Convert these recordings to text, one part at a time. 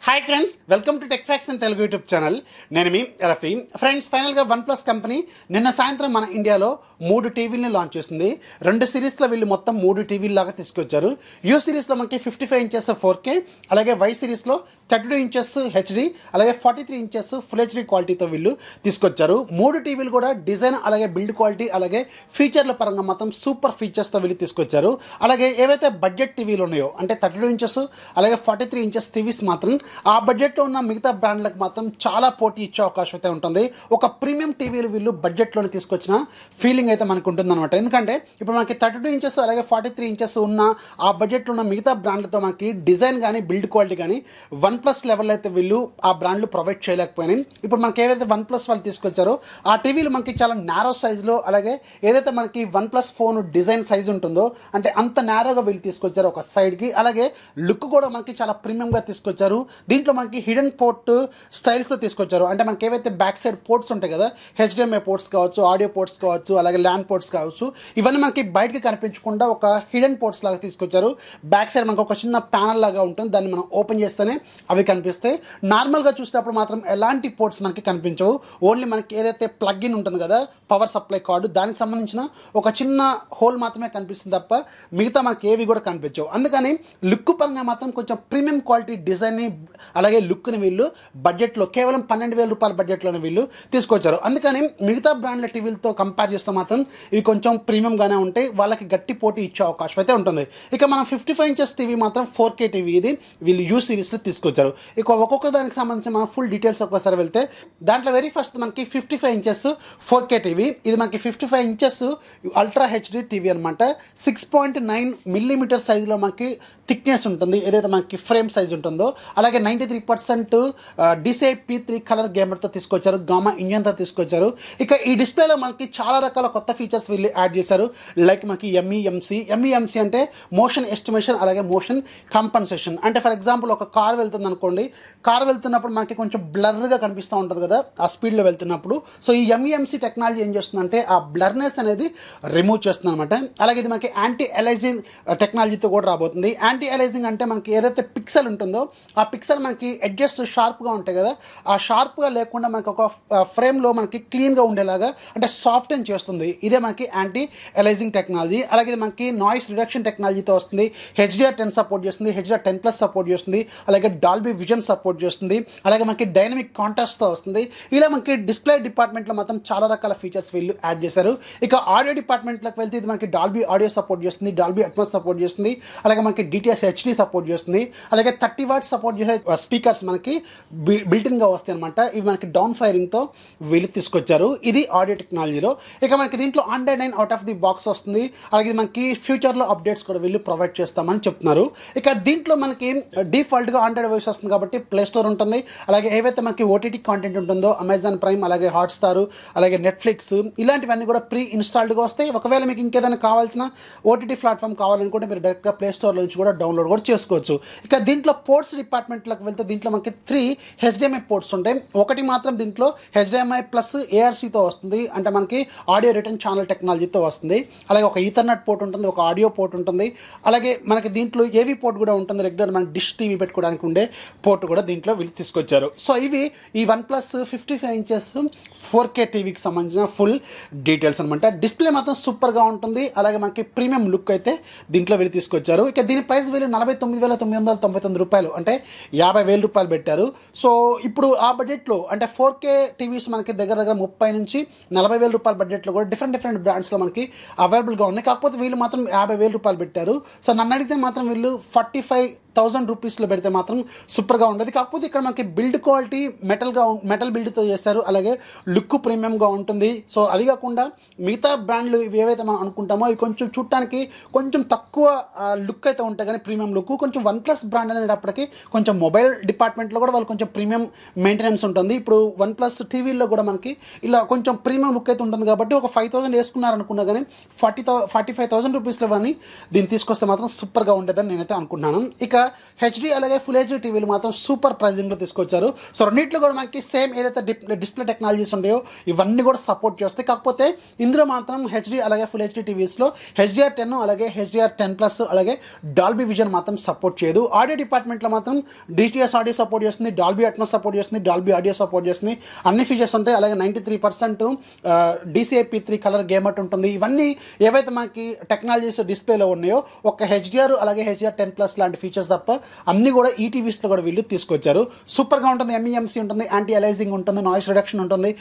Hi friends, welcome to tech facts and Telugu YouTube channel. నేను మీ Rafi. Friends, ఫైనల్గా OnePlus company నిన్న సాయంత్రం మన ఇండియాలో 3 టీవీలని లాంచ్ చేసింది. 2 సిరీస్లో వీళ్ళు మొత్తం 3 టీవీలు లాగా తీసుకొచ్చారు. యూ సిరీస్లో మనకి 55 ఇంచెస్ 4K, అలాగే వై సిరీస్లో 32 ఇంచెస్ హెచ్డి, అలాగే 43 ఇంచెస్ ఫుల్ హెచ్డి క్వాలిటీతో వీళ్ళు తీసుకొచ్చారు. 3 టీవీలు కూడా డిజైన్, అలాగే బిల్డ్ క్వాలిటీ, అలాగే ఫీచర్ల పరంగా మొత్తం సూపర్ ఫీచర్స్తో వీళ్ళు తీసుకొచ్చారు. అలాగే ఏవైతే బడ్జెట్ టీవీలు ఉన్నాయో, అంటే 32 ఇంచెస్ అలాగే 43 ఇంచెస్ టీవీస్ మాత్రం ఆ బడ్జెట్లో ఉన్న మిగతా బ్రాండ్లకు మాత్రం చాలా పోటీ ఇచ్చే అవకాశం అయితే ఉంటుంది. ఒక ప్రీమియం టీవీలు వీళ్ళు బడ్జెట్లోనే తీసుకొచ్చిన ఫీలింగ్ అయితే మనకు ఉంటుందన్నమాట. ఎందుకంటే ఇప్పుడు మనకి 32 ఇంచెస్ అలాగే 43 ఇంచెస్ ఉన్న ఆ బడ్జెట్లో ఉన్న మిగతా బ్రాండ్లతో మనకి డిజైన్ కానీ బిల్డ్ క్వాలిటీ కానీ వన్ ప్లస్ లెవెల్ అయితే వీళ్ళు ఆ బ్రాండ్లు ప్రొవైడ్ చేయలేకపోయినాయి. ఇప్పుడు మనకి ఏదైతే వన్ ప్లస్ వాళ్ళు తీసుకొచ్చారో ఆ టీవీలు మనకి చాలా నారో సైజులో, అలాగే ఏదైతే మనకి one plus phone design size ఉంటుందో అంటే అంత నారోగా వీళ్ళు తీసుకొచ్చారు ఒక సైడ్కి. అలాగే లుక్ కూడా మనకి చాలా ప్రీమియంగా తీసుకొచ్చారు. దీంట్లో మనకి హిడెన్ పోర్ట్ స్టైల్స్తో తీసుకొచ్చారు. అంటే మనకి ఏవైతే బ్యాక్ సైడ్ పోర్ట్స్ ఉంటాయి కదా, హెచ్డిఎంఐ పోర్ట్స్ కావచ్చు, ఆడియో పోర్ట్స్ కావచ్చు, అలాగే ల్యాండ్ పోర్ట్స్ కావచ్చు, ఇవన్నీ మనకి బయటకి కనిపించకుండా ఒక హిడెన్ పోర్ట్స్ లాగా తీసుకొచ్చారు. బ్యాక్ సైడ్ మనకు ఒక చిన్న ప్యానల్ లాగా ఉంటుంది, దాన్ని మనం ఓపెన్ చేస్తేనే అవి కనిపిస్తాయి. నార్మల్గా చూసినప్పుడు మాత్రం ఎలాంటి పోర్ట్స్ మనకి కనిపించవు. ఓన్లీ మనకి ఏదైతే ప్లగ్ ఇన్ ఉంటుంది కదా, పవర్ సప్లై కార్డు, దానికి సంబంధించిన ఒక చిన్న హోల్ మాత్రమే కనిపిస్తుంది తప్ప మిగతా మనకి ఏవి కూడా కనిపించవు. అందుకని లుక్ పరంగా మాత్రం కొంచెం ప్రీమియం క్వాలిటీ డిజైన్ని అలాగే లుక్ని వీళ్ళు బడ్జెట్లో కేవలం 12,000 రూపాయల బడ్జెట్లోనే వీళ్ళు తీసుకొచ్చారు. అందుకని మిగతా బ్రాండ్ల టీవీలతో కంపేర్ చేస్తే మాత్రం ఇవి కొంచెం ప్రీమియంగానే ఉంటాయి, వాళ్ళకి గట్టి పోటీ ఇచ్చే అవకాశం అయితే ఉంటుంది. ఇక మనం 55 ఇంచెస్ టీవీ మాత్రం 4K టీవీ, ఇది వీళ్ళు యూ సిరీస్లో తీసుకొచ్చారు. ఇక ఒక్కొక్క దానికి సంబంధించి మనం ఫుల్ డీటెయిల్స్ ఒక్కసారి వెళ్తే దాంట్లో వెరీ ఫస్ట్ మనకి 55 ఇంచెస్ 4K టీవీ. ఇది మనకి 55 ఇంచెస్ అల్ట్రా హెచ్డి టీవీ అనమాట. 6.9 మిల్లీమీటర్ సైజులో మనకి థిక్నెస్ ఉంటుంది, ఏదైతే మనకి ఫ్రేమ్ సైజ్ ఉంటుందో. అలాగే 93% DCI P3 కలర్ గేమర్తో తీసుకొచ్చారు, గామా ఇంజన్తో తీసుకొచ్చారు. ఇక ఈ డిస్ప్లేలో మనకి చాలా రకాల కొత్త ఫీచర్స్ వీళ్ళు యాడ్ చేశారు. లైక్ మనకి ఎంఈఎంసీ అంటే మోషన్ ఎస్టిమేషన్, అలాగే మోషన్ కంపన్సేషన్. అంటే ఫర్ ఎగ్జాంపుల్ ఒక కార్ వెళ్తుంది అనుకోండి, కార్ వెళ్తున్నప్పుడు మనకి కొంచెం బ్లర్గా కనిపిస్తూ ఉంటుంది కదా ఆ స్పీడ్లో వెళ్తున్నప్పుడు. సో ఈ ఎంఈఎంసీ టెక్నాలజీ ఏం చేస్తుందంటే ఆ బ్లర్నెస్ అనేది రిమూవ్ చేస్తుంది అనమాట. అలాగే ఇది మనకి యాంటీ ఎలైజింగ్ టెక్నాలజీతో కూడా రాబోతుంది. యాంటీ ఎలైజింగ్ అంటే మనకి ఏదైతే పిక్సెల్ ఉంటుందో ఆ పిక్సెల్ మనకి ఎడ్జెస్ షార్ప్గా ఉంటాయి కదా, ఆ షార్ప్గా లేకుండా మనకి ఒక ఫ్రేమ్లో మనకి క్లీన్గా ఉండేలాగా అంటే సాఫ్ట్ అని చేస్తుంది. ఇదే మనకి యాంటీ ఎలైజింగ్ టెక్నాలజీ. అలాగే ఇది మనకి నాయిస్ రిడక్షన్ టెక్నాలజీతో వస్తుంది. HDR10 సపోర్ట్ చేస్తుంది, HDR10+ సపోర్ట్ చేస్తుంది, అలాగే డాల్బీ విజన్ సపోర్ట్ చేస్తుంది, అలాగే మనకి డైనమిక్ కాంట్రాస్ట్తో వస్తుంది. ఇలా మనకి డిస్ప్లే డిపార్ట్మెంట్లో మాత్రం చాలా రకాల ఫీచర్స్ వీళ్ళు యాడ్ చేశారు. ఇక ఆడియో డిపార్ట్మెంట్లోకి వెళ్తే ఇది మనకి డాల్బీ ఆడియో సపోర్ట్ చేస్తుంది, డాల్బీ అట్మాస్ సపోర్ట్ చేస్తుంది, అలాగే మనకి DTS HD సపోర్ట్ చేస్తుంది, అలాగే 30 వాట్స్ సపోర్ట్ చేసే స్పీకర్స్ మనకి బిల్టిన్గా వస్తాయి అనమాట. ఇవి మనకి డౌన్ ఫైరింగ్తో వీళ్ళు తీసుకొచ్చారు. ఇది ఆడియో టెక్నాలజీలో. ఇక మనకి దీంట్లో Android 9 out of the box వస్తుంది. అలాగే మనకి ఫ్యూచర్లో అప్డేట్స్ కూడా వీళ్ళు ప్రొవైడ్ చేస్తామని చెప్తున్నారు. ఇక దీంట్లో మనకి డిఫాల్ట్గా ఆండ్రాయిడ్ వాయిస్ వస్తుంది కాబట్టి ప్లే స్టోర్ ఉంటుంది. అలాగే ఏవైతే మనకి OTT కాంటెంట్ ఉంటుందో అమెజాన్ ప్రైమ్, అలాగే హాట్స్టార్, అలాగే నెట్ఫ్లిక్స్, ఇలాంటివన్నీ కూడా ప్రీ ఇన్స్టాల్డ్గా వస్తాయి. ఒకవేళ మీకు ఇంకేదైనా కావాల్సిన OTT ప్లాట్ఫామ్ కావాలనుకుంటే మీరు డైరెక్ట్గా ప్లే స్టోర్ నుంచి కూడా డౌన్లోడ్ కూడా చేసుకోవచ్చు. ఇక దీంట్లో పోర్ట్స్ డిపార్ట్మెంట్లోకి వెళ్తే దీంట్లో మనకి 3 HDMI పోర్ట్స్ ఉంటాయి. ఒకటి మాత్రం దీంట్లో HDMI ప్లస్ ARCతో వస్తుంది, అంటే మనకి ఆడియో రిటర్న్ ఛానల్ టెక్నాలజీతో వస్తుంది. అలాగే ఒక ఈథర్నెట్ పోర్ట్ ఉంటుంది, ఒక ఆడియో పోర్ట్ ఉంటుంది, అలాగే మనకి దీంట్లో AV పోర్ట్ కూడా ఉంటుంది, రెగ్యులర్ మన డిష్ టీవీ పెట్టుకోవడానికి ఉండే పోర్ట్ కూడా దీంట్లో వీళ్ళు తీసుకొచ్చారు. సో ఇవి ఈ వన్ప్లస్ 55 ఇంచెస్ 4K టీవీకి సంబంధించిన ఫుల్ డీటెయిల్స్ అనమాట. డిస్ప్లే మాత్రం సూపర్గా ఉంటుంది, అలాగే మనకి ప్రీమియం లుక్ అయితే దీంట్లో వీళ్ళు తీసుకొచ్చారు. ఇక దీని ప్రైస్ వీళ్ళు 49,999 రూపాయలు, అంటే 50,000 రూపాయలు పెట్టారు. సో ఇప్పుడు ఆ బడ్జెట్లో అంటే 4K టీవీస్ మనకి దగ్గర 30 నుంచి 40,000 రూపాయల బడ్జెట్లో కూడా డిఫరెంట్ బ్రాండ్స్లో మనకి అవైలబుల్గా ఉన్నాయి. కాకపోతే వీళ్ళు మాత్రం 50,000 రూపాయలు పెట్టారు. సో నన్ను అడిగితే మాత్రం వీళ్ళు 45,000 రూపీస్లో పెడితే మాత్రం సూపర్గా ఉండదు. కాకపోతే ఇక్కడ మనకి బిల్డ్ క్వాలిటీ మెటల్ బిల్డ్తో చేస్తారు, అలాగే లుక్ ప్రీమియంగా ఉంటుంది. సో అది కాకుండా మిగతా బ్రాండ్లు ఇవి ఏవైతే మనం అనుకుంటామో ఇవి కొంచెం చూడటానికి కొంచెం తక్కువ లుక్ అయితే ఉంటాయి, కానీ ప్రీమియం లుక్ కొంచెం వన్ ప్లస్ బ్రాండ్ అనేటప్పటికీ కొంచెం మొబైల్ డిపార్ట్మెంట్లో కూడా వాళ్ళు కొంచెం ప్రీమియం మెయింటెనెన్స్ ఉంటుంది. ఇప్పుడు వన్ ప్లస్ టీవీల్లో కూడా మనకి ఇలా కొంచెం ప్రీమియం లుక్ అయితే ఉంటుంది కాబట్టి ఒక 5,000 వేసుకున్నారనుకున్నా కానీ 45,000 రూపీస్లో కానీ దీన్ని తీసుకొస్తే మాత్రం సూపర్గా ఉండేదని నేనైతే అనుకుంటున్నాను. ఇక హెచ్డి అలాగే ఫుల్ హెచ్డి టీవీలు మాత్రం సూపర్ ప్రైజింగ్లో తీసుకొచ్చారు. సో రెండింటిలో కూడా మనకి సేమ్ ఏదైతే డిస్ప్లే టెక్నాలజీస్ ఉంటాయో ఇవన్నీ కూడా సపోర్ట్ చేస్తాయి. కాకపోతే ఇందులో మాత్రం హెచ్డి అలాగే ఫుల్ హెచ్డి టీవీస్లో HDR10 అలాగే HDR10+, అలాగే డాల్బీ విజన్ మాత్రం సపోర్ట్ చేయదు. ఆడియో డిపార్ట్మెంట్లో మాత్రం డిటిఎస్ ఆడియో సపోర్ట్ చేస్తుంది, డాల్బీ అట్మోస్ సపోర్ట్ చేస్తుంది, డాల్బీ ఆడియో సపోర్ట్ చేస్తుంది, అన్ని ఫీచర్స్ ఉంటాయి. అలాగే 93% DCI-P3 కలర్ గేమట్ ఉంటుంది. ఇవన్నీ ఏవైతే మనకి టెక్నాలజీస్ డిస్ప్లేలో ఉన్నాయో ఒక HDR అలాగే HDR10+ లాంటి ఫీచర్స్ తప్ప అన్నీ కూడా ఈ టీవీస్లో కూడా వీళ్ళు తీసుకొచ్చారు. సూపర్గా ఉంటుంది. MEMC ఉంటుంది, యాంటీ అలైజింగ్ ఉంటుంది, నాయిస్ రిడక్షన్ ఉంటుంది,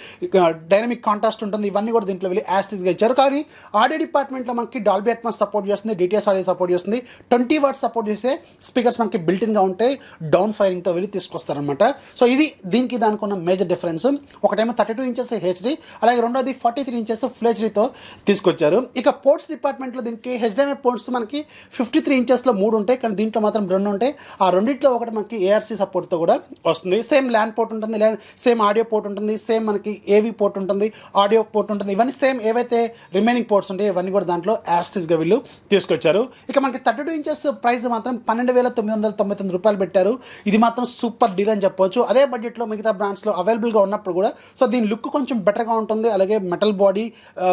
డైనమిక్ కాంట్రాస్ట్ ఉంటుంది. ఇవన్నీ కూడా దీంట్లో వీళ్ళు యాస్టిస్గా ఇచ్చారు. కానీ ఆడియో డిపార్ట్మెంట్లో మనకి డాల్బీ అట్మాస్ సపోర్ట్ చేస్తుంది, DTS ఆడియో సపోర్ట్ చేస్తుంది, 20 వాట్స్ సపోర్ట్ చేసే స్పీకర్స్ మనకి బిల్టిన్గా ఉంటాయి, డౌన్ ఫైరింగ్తో వీళ్ళు తీసుకొస్తారనమాట. సో ఇది దీనికి దానికి ఉన్న మేజర్ డిఫరెన్స్. ఒకటేమో 32 ఇంచెస్ HD, అలాగే రెండోది 43 ఇంచెస్ ఫుల్ HDతో తీసుకొచ్చారు. ఇక పోర్ట్స్ డిపార్ట్మెంట్లో దీనికి HDMI పోర్ట్స్ మనకి 53 ఇంచెస్లో 3 ఉంటాయి, కానీ దీంట్లో మాత్రం 2 ఉంటాయి. ఆ రెండింటిలో ఒకటి మనకి ARC సపోర్ట్తో కూడా వస్తుంది. సేమ్ ల్యాన్ పోర్ట్ ఉంటుంది, సేమ్ ఆడియో పోర్ట్ ఉంటుంది, సేమ్ మనకి AV పోర్ట్ ఉంటుంది, ఆడియో పోర్ట్ ఉంటుంది. ఇవన్నీ సేమ్ ఏవైతే రిమైనింగ్ పోర్ట్స్ ఉంటాయి ఇవన్నీ కూడా దాంట్లో యాస్టిస్గా వీళ్ళు తీసుకొచ్చారు. ఇక మనకి 32 ఇంచెస్ ప్రైస్ మాత్రం 12,999 రూపాయలు పెట్టారు. ఇది మాత్రం సూపర్ డీల్ అని చెప్పవచ్చు. అదే బడ్జెట్లో మిగతా బ్రాండ్స్లో అవైలబుల్గా ఉన్నప్పుడు కూడా సో దీని లుక్ కొంచెం బెటర్గా ఉంటుంది. అలాగే మెటల్ బాడీ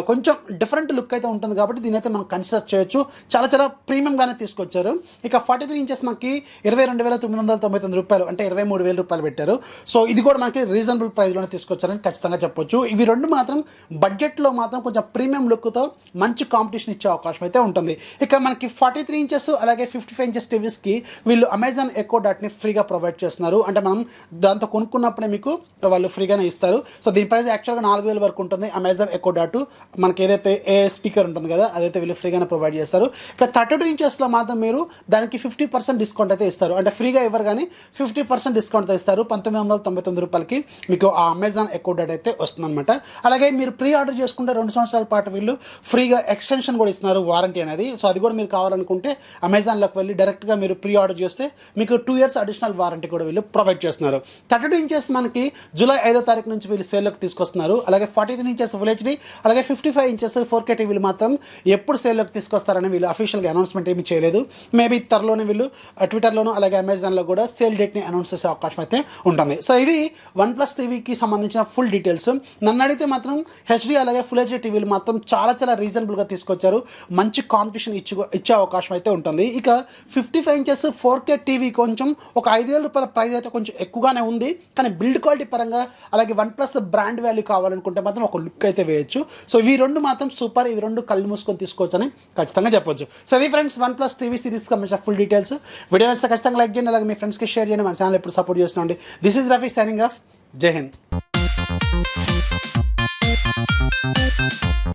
కొంచెం డిఫరెంట్ లుక్ అయితే ఉంటుంది కాబట్టి దీని అయితే మనం కన్సిడర్ చేయొచ్చు. చాలా చాలా ప్రీమియంగానే తీసుకొచ్చారు. ఇక 43 ఇంచెస్ మనకి 22,999 రూపాయలు, అంటే 23,000 రూపాయలు పెట్టారు. సో ఇది కూడా మనకి రీజనబుల్ ప్రైస్లోనే తీసుకొచ్చారని ఖచ్చితంగా చెప్పొచ్చు. ఇవి రెండు మాత్రం బడ్జెట్లో మాత్రం కొంచెం ప్రీమియం లుక్తో మంచి కాంపిటీషన్ ఇచ్చే అవకాశం అయితే ఉంటుంది. ఇక మనకి 43 ఇంచెస్ అలాగే 55 ఇంచెస్ టీవీస్కి వీళ్ళు అమెజాన్ ఎకో డాట్ని ఫ్రీగా ప్రొవైడ్ చేస్తున్నారు. అంటే మనం దాంతో కొనుక్కున్నప్పుడే మీకు వాళ్ళు ఫ్రీగానే ఇస్తారు. సో దీని ప్రైస్ యాక్చువల్గా 4,000 వరకు ఉంటుంది. అమెజాన్ ఎకో డాట్ మనకి ఏదైతే ఏ స్పీకర్ ఉంటుంది కదా అదైతే వీళ్ళు ఫ్రీగానే ప్రొవైడ్ చేస్తారు. ఇక 32 ఇంచెస్లో మాత్రం మీరు దానికి 50% డిస్కౌంట్ అయితే ఇస్తారు. అంటే ఫ్రీగా ఇవ్వరు కానీ 50% డిస్కౌంట్తో ఇస్తారు. 1999 రూపాయలకి మీకు ఆ అమెజాన్ ఎకో డాట్ అయితే వస్తుందన్నమాట. అలాగే మీరు ప్రీ ఆర్డర్ చేసుకుంటే 2 సంవత్సరాల పాటు వీళ్ళు ఫ్రీగా ఎక్స్టెన్షన్ కూడా ఇస్తున్నారు, వారంటీ అనేది. సో అది కూడా మీరు కావాలనుకుంటే అమెజాన్లోకి వెళ్ళి డైరెక్ట్గా మీరు ప్రీ ఆర్డర్ చేస్తే మీకు 2 years అడిషనల్ వారంటీ కూడా వీళ్ళు ప్రొవైడ్ చేస్తున్నారు. 32 ఇంచెస్ మనకి జూలై 5వ తారీఖు నుంచి వీళ్ళు సేల్లోకి తీసుకొస్తున్నారు. అలాగే 43 ఇంచెస్ ఫుల్ HD అలాగే 55 ఇంచెస్ 4K టీవీలు మాత్రం ఎప్పుడు సేల్లోకి తీసుకొస్తారని వీళ్ళు అఫీషియల్గా అనౌన్స్మెంట్ ఏమీ చేయలేదు. మేబీ త్వరలోనే వీళ్ళు ట్విట్టర్లోనూ అలాగే అమెజాన్లో కూడా సేల్ డేట్ని అనౌన్స్ చేసే అవకాశం అయితే ఉంటుంది. సో ఇవి OnePlus టీవీకి సంబంధించిన ఫుల్ డీటెయిల్స్. నన్ను అడిగితే మాత్రం HD అలాగే ఫుల్ HD టీవీలు మాత్రం చాలా చాలా రీజనబుల్గా తీసుకొచ్చారు. మంచి కాంపిటీషన్ ఇచ్చే అవకాశం అయితే ఉంటుంది. ఇక 55 ఇంచెస్ 4K టీవీ కొంచెం ఒక 5,000 రూపాయల ప్రైస్ అయితే కొంచెం ఎక్కువగానే ఉంది. కానీ బిల్డ్ క్వాలిటీ పరంగా అలాగే OnePlus బ్రాండ్ వాల్యూ కావాలనుకుంటే మాత్రం ఒక లుక్ అయితే వేయచ్చు. సో ఇవి రెండు మాత్రం సూపర్. ఇవి రెండు కళ్ళు మూసుకొని తీసుకోవచ్చు అని ఖచ్చితంగా చెప్పొచ్చు. సో ఇది ఫ్రెండ్స్ OnePlus టీవీ సిరీస్ సంబంధించిన ఫుల్ డీటెయిల్స్. వీడియో నచ్చితే ఖచ్చితంగా లైక్ చేయండి, అలాగే మీ ఫ్రెండ్స్కి షేర్ చేయండి. మన ఛానల్ ఎప్పుడు సపోర్ట్ చేస్తున్నాండి. This is Rafi signing off. జై హింద్.